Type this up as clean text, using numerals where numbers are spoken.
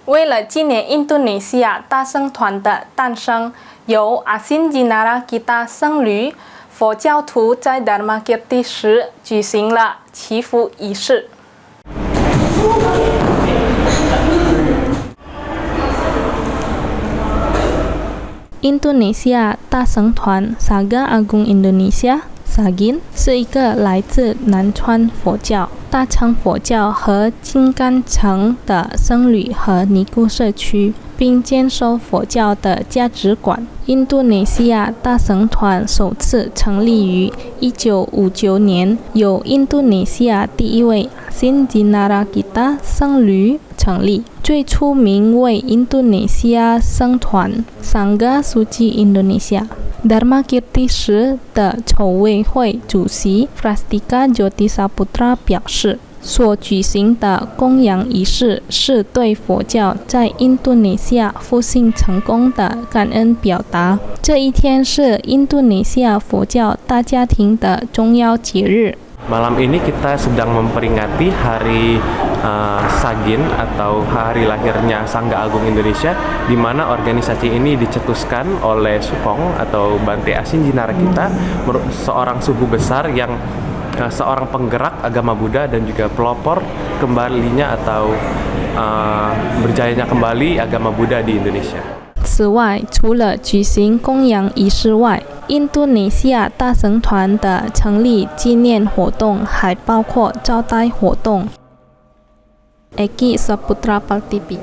为了纪念印度尼西亚大僧团的诞生，由阿辛吉纳拉吉达僧侣佛教徒在 Dharma Kirti 时举行了祈福仪式。印度尼西亚大僧团 Sangha Agung Indonesia SAGIN 是一个来自南传佛教、大乘佛教和金刚城的僧侣和尼姑社区，并坚守佛教的价值观。印度尼西亚大僧团首次成立于1959年，由印度尼西亚第一位辛吉纳拉吉达僧侣成立，最初名为印度尼西亚僧团 Sangha Suci Indonesia。Dharma Kirti 时的筹委会主席 Prastika Jyotisaputra 表示，所举行的供养仪式是对佛教在印度尼西亚复兴成功的感恩表达。这一天是印度尼西亚佛教大家庭的重要节日。Malam ini kita sedang memperingati hari SAGIN atau hari lahirnya Sangha Agung Indonesia, di mana organisasi ini dicetuskan oleh Sukong atau Bante Asin Jinara kita, seorang suhu besar yang seorang penggerak agama Buddha dan juga pelopor kembalinya atau berjayanya kembali agama Buddha di Indonesia。此外，除了举行供养仪式外，印度尼西亚大僧团的成立纪念活动还包括招待活动。Eki Saputra Paltipi